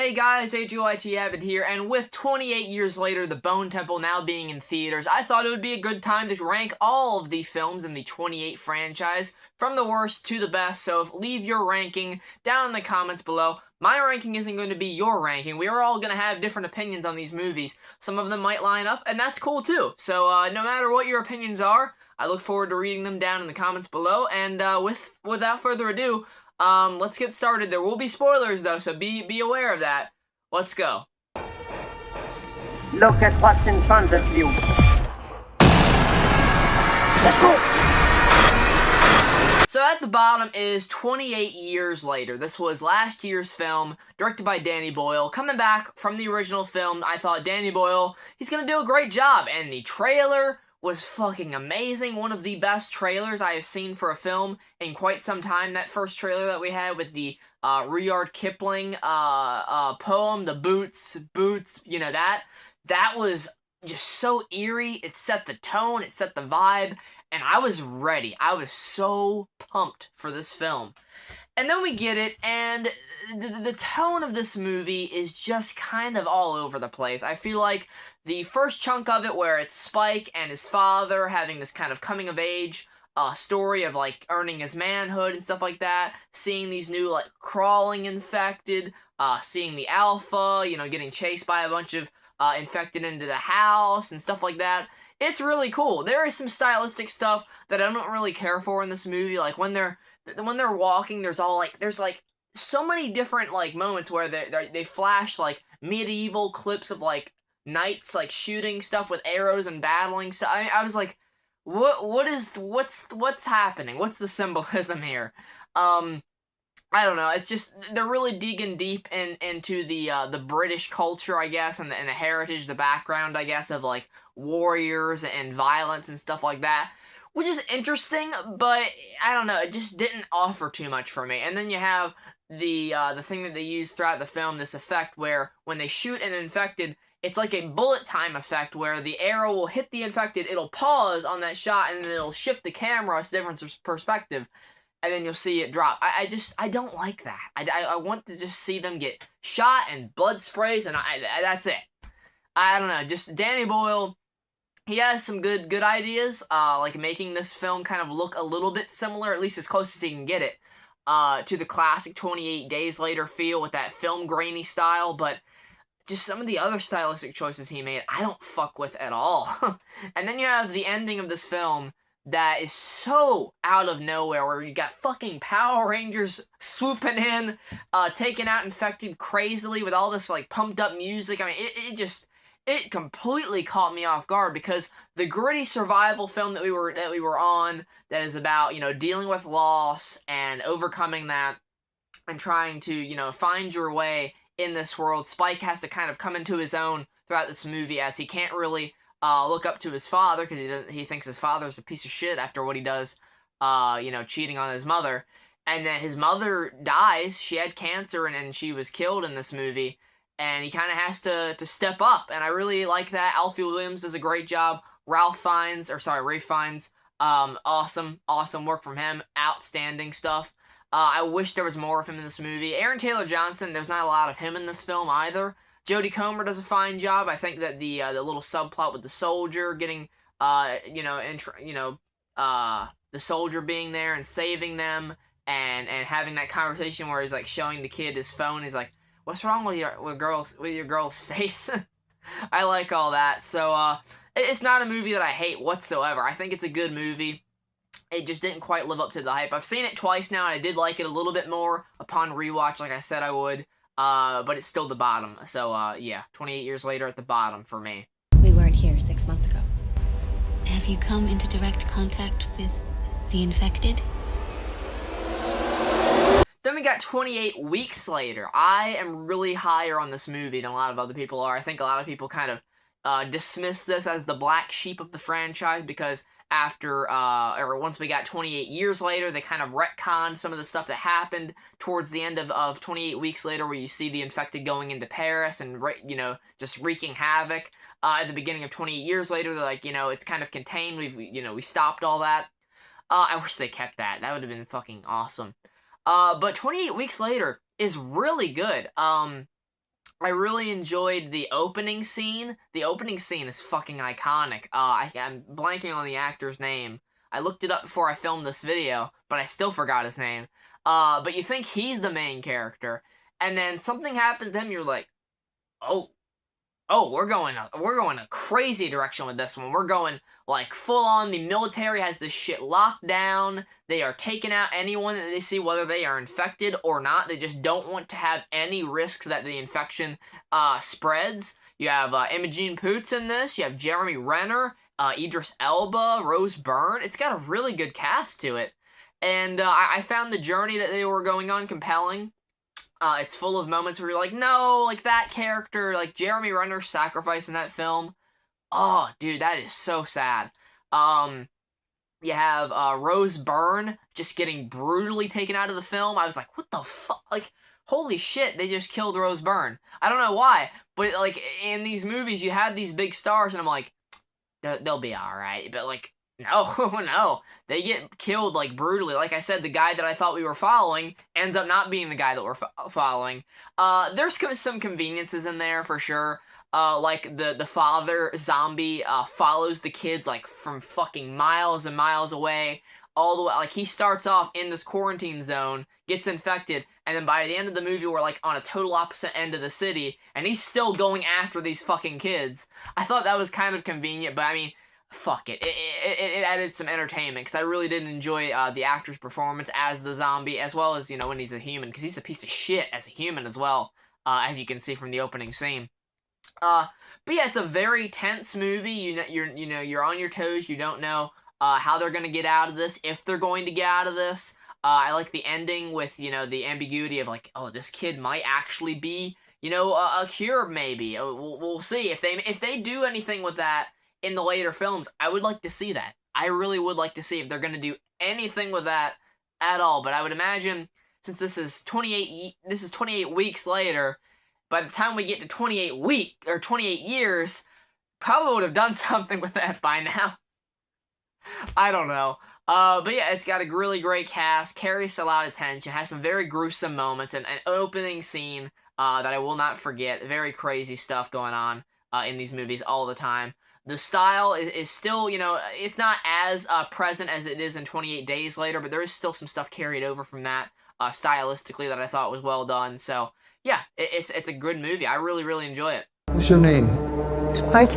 Hey guys, AGYT Avid here, and with 28 years later, The Bone Temple now being in theaters, I thought it would be a good time to rank all of the films in the 28 franchise, from the worst to the best, so leave your ranking down in the comments below. My ranking isn't going to be your ranking. We are all going to have different opinions on these movies. Some of them might line up, and that's cool too. So, no matter what your opinions are, I look forward to reading them down in the comments below, and without further ado, let's get started. There will be spoilers though, so be aware of that. Let's go. Look at what's in front of you. Let's go. So at the bottom is 28 years later. This was last year's film, directed by Danny Boyle. Coming back from the original film, I thought Danny Boyle, he's gonna do a great job, and the trailer was fucking amazing. One of the best trailers I have seen for a film in quite some time. That first trailer that we had with the Rudyard Kipling poem, the boots, you know, that was just so eerie. It set the tone, it set the vibe, and I was ready. I was so pumped for this film. And then we get it, and the tone of this movie is just kind of all over the place. I feel like the first chunk of it, where it's Spike and his father having this kind of coming-of-age story of, like, earning his manhood and stuff like that, seeing these new, like, crawling infected, seeing the Alpha, you know, getting chased by a bunch of infected into the house and stuff like that. It's really cool. There is some stylistic stuff that I don't really care for in this movie, like when they're walking, there's so many different, like, moments where they flash, like, medieval clips of, like, knights, like, shooting stuff with arrows and battling stuff. I was like, what's happening? What's the symbolism here? I don't know. It's just, they're really digging deep into the British culture, I guess, and the heritage, the background, I guess, of, like, warriors and violence and stuff like that, which is interesting, but I don't know, it just didn't offer too much for me. And then you have the thing that they use throughout the film, this effect where when they shoot an infected, it's like a bullet time effect where the arrow will hit the infected, it'll pause on that shot, and then it'll shift the camera to different perspective, and then you'll see it drop. I don't like that. I want to just see them get shot and blood sprays, and that's it. I don't know, just Danny Boyle, he has some good ideas, like making this film kind of look a little bit similar, at least as close as he can get it, to the classic 28 Days Later feel with that film grainy style, but just some of the other stylistic choices he made, I don't fuck with at all. And then you have the ending of this film that is so out of nowhere, where you got fucking Power Rangers swooping in, taking out infected crazily with all this, like, pumped up music. I mean, it completely caught me off guard, because the gritty survival film that we were on, that is about, you know, dealing with loss and overcoming that and trying to, you know, find your way in this world. Spike has to kind of come into his own throughout this movie, as he can't really look up to his father, because he thinks his father's a piece of shit after what he does, you know, cheating on his mother. And then his mother dies. She had cancer, and she was killed in this movie. And he kind of has to step up, and I really like that. Alfie Williams does a great job. Ralph Fiennes, awesome work from him. Outstanding stuff. I wish there was more of him in this movie. Aaron Taylor Johnson, there's not a lot of him in this film either. Jodie Comer does a fine job. I think that the little subplot with the soldier getting, the soldier being there and saving them, and having that conversation where he's, like, showing the kid his phone. He's like, "What's wrong with your girl's face?" I like all that. So it's not a movie that I hate whatsoever. I think it's a good movie. It just didn't quite live up to the hype. I've seen it twice now, and I did like it a little bit more upon rewatch, like I said I would. But it's still the bottom. So yeah, 28 years later at the bottom for me. We weren't here 6 months ago. Have you come into direct contact with the infected? Then we got 28 Weeks Later. I am really higher on this movie than a lot of other people are. I think a lot of people kind of dismiss this as the black sheep of the franchise, because once we got 28 years later, they kind of retconned some of the stuff that happened towards the end of 28 Weeks Later, where you see the infected going into Paris and, you know, just wreaking havoc. At the beginning of 28 Years Later, they're like, you know, it's kind of contained. We stopped all that. I wish they kept that. That would have been fucking awesome. But 28 Weeks Later is really good. I really enjoyed the opening scene. The opening scene is fucking iconic. I'm blanking on the actor's name. I looked it up before I filmed this video, but I still forgot his name. But you think he's the main character, and then something happens to him. You're like, oh, we're going a crazy direction with this one. We're going like full on. The military has this shit locked down. They are taking out anyone that they see, whether they are infected or not. They just don't want to have any risks that the infection spreads. You have Imogen Poots in this. You have Jeremy Renner, Idris Elba, Rose Byrne. It's got a really good cast to it, and I found the journey that they were going on compelling. It's full of moments where you're like, no, like that character, like Jeremy Renner's sacrifice in that film. Oh, dude, that is so sad. You have Rose Byrne just getting brutally taken out of the film. I was like, what the fuck? Like, holy shit, they just killed Rose Byrne. I don't know why, but like in these movies, you have these big stars, and I'm like, they'll be all right. But like, no, no, they get killed like brutally. Like I said, the guy that I thought we were following ends up not being the guy that we're following. There's some conveniences in there for sure. Like the father zombie follows the kids like from fucking miles and miles away, all the way. Like he starts off in this quarantine zone, gets infected, and then by the end of the movie, we're like on a total opposite end of the city, and he's still going after these fucking kids. I thought that was kind of convenient, but I mean, fuck it. It added some entertainment, because I really did enjoy the actor's performance as the zombie, as well as, you know, when he's a human, because he's a piece of shit as a human as well, as you can see from the opening scene. But yeah, it's a very tense movie. You're on your toes. You don't know how they're gonna get out of this, if they're going to get out of this. I like the ending with, you know, the ambiguity of like, oh, this kid might actually be, you know, a cure maybe. We'll see if they do anything with that in the later films. I would like to see that. I really would like to see if they're gonna do anything with that at all. But I would imagine, since this is 28 weeks later, by the time we get to 28 years, probably would have done something with that by now. I don't know. But yeah, it's got a really great cast, carries a lot of tension, has some very gruesome moments, and an opening scene that I will not forget. Very crazy stuff going on in these movies all the time. The style is still, you know, it's not as present as it is in 28 Days Later, but there is still some stuff carried over from that stylistically that I thought was well done. So yeah, it's a good movie. I really, really enjoy it. What's your name? Spike?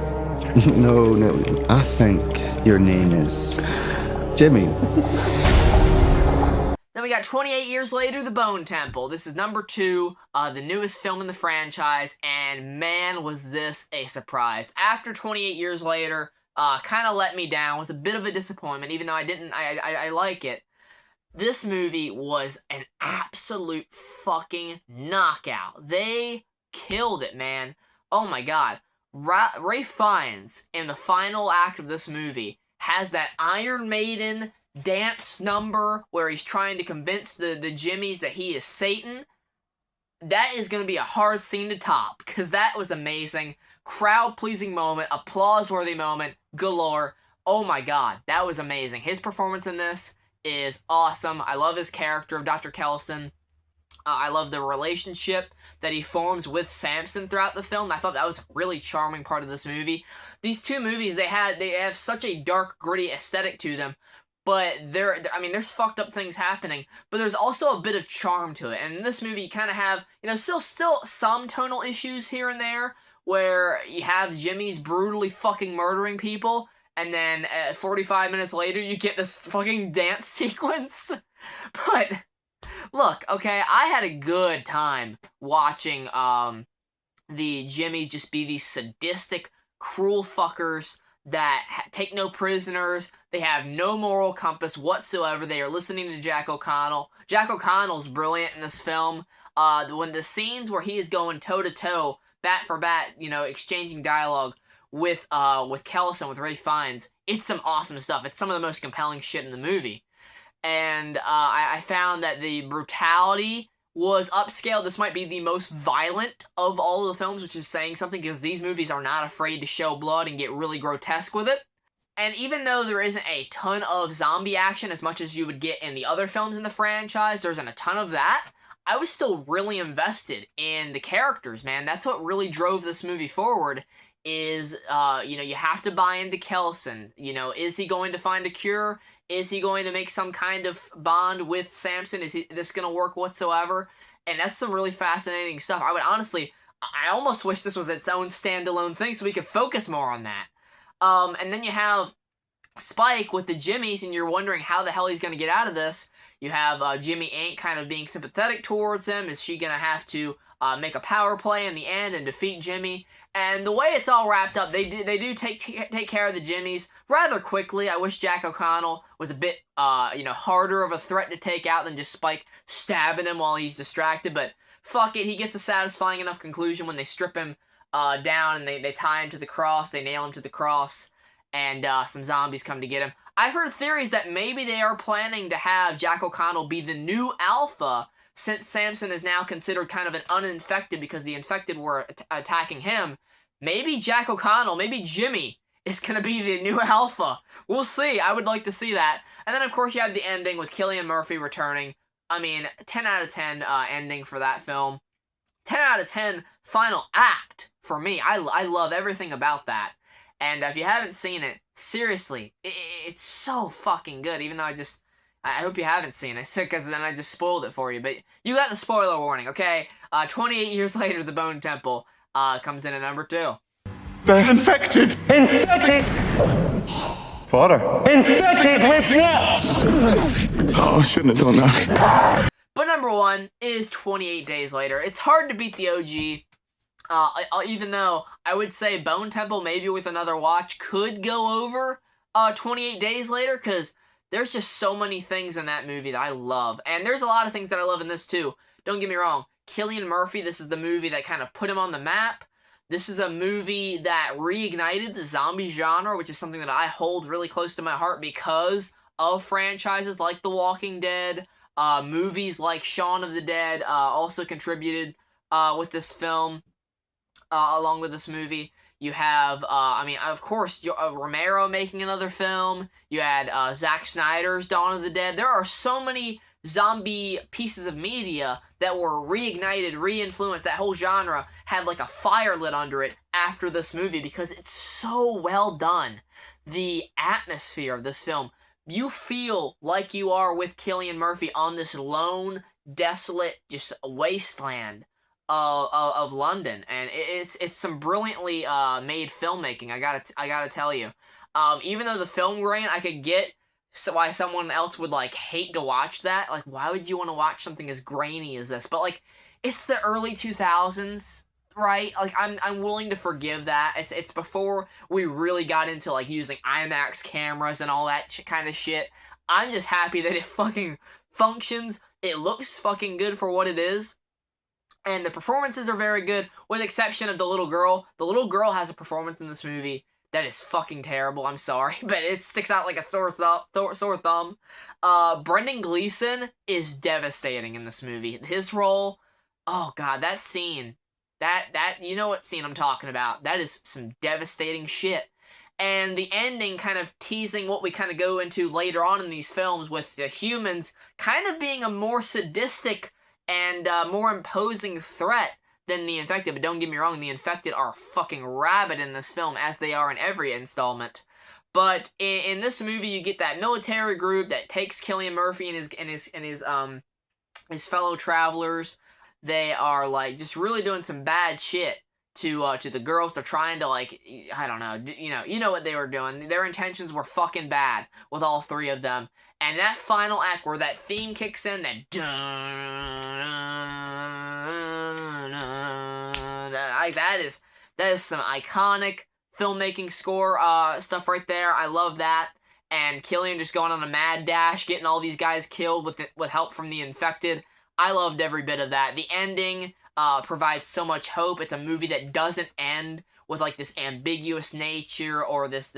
No, I think your name is Jimmy. Then we got 28 Years Later, The Bone Temple. This is number 2, the newest film in the franchise, and man, was this a surprise. After 28 Years Later, kind of let me down, was a bit of a disappointment, even though I like it. This movie was an absolute fucking knockout. They killed it, man. Oh my god. Ralph Fiennes, in the final act of this movie, has that Iron Maiden dance number where he's trying to convince the Jimmies that he is Satan. That is going to be a hard scene to top, because that was amazing. Crowd-pleasing moment, applause-worthy moment, galore. Oh my god, that was amazing. His performance in this is awesome. I love his character of Dr. Kelson. I love the relationship that he forms with Samson throughout the film. I thought that was a really charming part of this movie. These two movies, they have such a dark, gritty aesthetic to them, but there's fucked up things happening, but there's also a bit of charm to it. And in this movie, you kind of have, you know, still some tonal issues here and there, where you have Jimmy's brutally fucking murdering people, and then 45 minutes later, you get this fucking dance sequence. But look, okay, I had a good time watching the Jimmies just be these sadistic, cruel fuckers that take no prisoners. They have no moral compass whatsoever. They are listening to Jack O'Connell. Jack O'Connell's brilliant in this film. When the scenes where he is going toe-to-toe, bat for bat, you know, exchanging dialogue with Kelson, with Ralph Fiennes, it's some awesome stuff. It's some of the most compelling shit in the movie. And I found that the brutality was upscaled. This might be the most violent of all of the films, which is saying something, because these movies are not afraid to show blood and get really grotesque with it. And even though there isn't a ton of zombie action as much as you would get in the other films in the franchise, there isn't a ton of that. I was still really invested in the characters, man. That's what really drove this movie forward. Is you have to buy into Kelson. Is he going to find a cure? Is he going to make some kind of bond with Samson? Is this going to work whatsoever? And that's some really fascinating stuff. I almost wish this was its own standalone thing so we could focus more on that. And then you have Spike with the Jimmies, and you're wondering how the hell he's going to get out of this. You have Jimmy Ink kind of being sympathetic towards him. Is she going to have to make a power play in the end and defeat Jimmy? And the way it's all wrapped up, they do take care of the Jimmies rather quickly. I wish Jack O'Connell was a bit harder of a threat to take out than just Spike stabbing him while he's distracted. But fuck it, he gets a satisfying enough conclusion when they strip him down and they tie him to the cross. They nail him to the cross, and some zombies come to get him. I've heard theories that maybe they are planning to have Jack O'Connell be the new Alpha, since Samson is now considered kind of an uninfected because the infected were attacking him. Maybe Jack O'Connell, maybe Jimmy is going to be the new Alpha. We'll see. I would like to see that. And then, of course, you have the ending with Cillian Murphy returning. I mean, 10 out of 10 ending for that film. 10 out of 10 final act for me. I love everything about that. And if you haven't seen it, seriously, it's so fucking good. Even though I hope you haven't seen it, because then I just spoiled it for you. But you got the spoiler warning, okay? 28 years later, The Bone Temple comes in at number 2. They're infected! Infected! Father! Infected with what? Oh, I shouldn't have done that. But number 1 is 28 Days Later. It's hard to beat the OG. Even though I would say Bone Temple, maybe with another watch, could go over 28 Days Later, because there's just so many things in that movie that I love. And there's a lot of things that I love in this too. Don't get me wrong. Cillian Murphy, this is the movie that kind of put him on the map. This is a movie that reignited the zombie genre, which is something that I hold really close to my heart because of franchises like The Walking Dead. Movies like Shaun of the Dead also contributed with this film, along with this movie. You have, of course, Romero making another film. You had Zack Snyder's Dawn of the Dead. There are so many zombie pieces of media that were reignited, re-influenced. That whole genre had like a fire lit under it after this movie because it's so well done. The atmosphere of this film, you feel like you are with Cillian Murphy on this lone, desolate, just wasteland of London, and it's some brilliantly made filmmaking. I gotta tell you. Even though the film grain, I could get why someone else would like hate to watch that. Like, why would you want to watch something as grainy as this? But like, it's the early 2000s, right? Like, I'm willing to forgive that. It's before we really got into like using IMAX cameras and all that kind of shit. I'm just happy that it fucking functions. It looks fucking good for what it is. And the performances are very good, with the exception of the little girl. The little girl has a performance in this movie that is fucking terrible. I'm sorry, but it sticks out like a sore thumb. Brendan Gleeson is devastating in this movie. His role, oh god, that scene, that you know what scene I'm talking about. That is some devastating shit. And the ending kind of teasing what we kind of go into later on in these films, with the humans kind of being a more sadistic and more imposing threat than the infected. But don't get me wrong, the infected are fucking rabid in this film, as they are in every installment. But in this movie, you get that military group that takes Cillian Murphy and his fellow travelers. They are like just really doing some bad shit to the girls. They're trying to, like, I don't know, you know what they were doing. Their intentions were fucking bad with all three of them. And that final act where that theme kicks in, that is some iconic filmmaking score stuff right there. I love that. And Cillian just going on a mad dash, getting all these guys killed with help from the infected. I loved every bit of that. The ending provides so much hope. It's a movie that doesn't end with like this ambiguous nature or this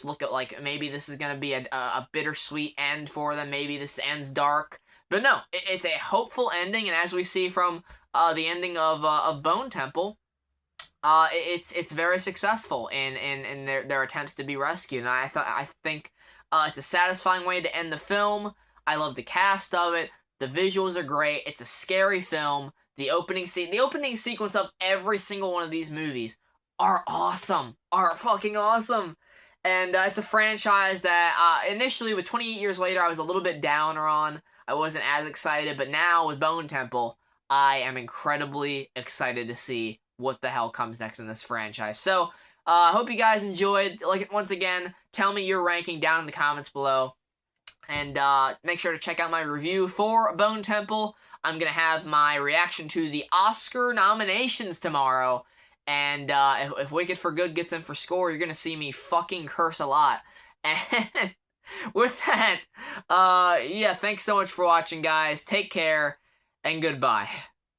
look at like maybe this is gonna be a bittersweet end for them. Maybe this ends dark, but no, it's a hopeful ending. And as we see from the ending of Bone Temple, it's very successful in their attempts to be rescued. And I think it's a satisfying way to end the film. I love the cast of it. The visuals are great. It's a scary film. The opening sequence of every single one of these movies are awesome. Are fucking awesome. And it's a franchise that initially, with 28 years later, I was a little bit downer on. I wasn't as excited, but now with Bone Temple, I am incredibly excited to see what the hell comes next in this franchise. So, I hope you guys enjoyed. Like, once again, tell me your ranking down in the comments below. And make sure to check out my review for Bone Temple. I'm going to have my reaction to the Oscar nominations tomorrow. And if Wicked for Good gets in for score, you're going to see me fucking curse a lot. And with that, yeah, thanks so much for watching, guys. Take care, and goodbye.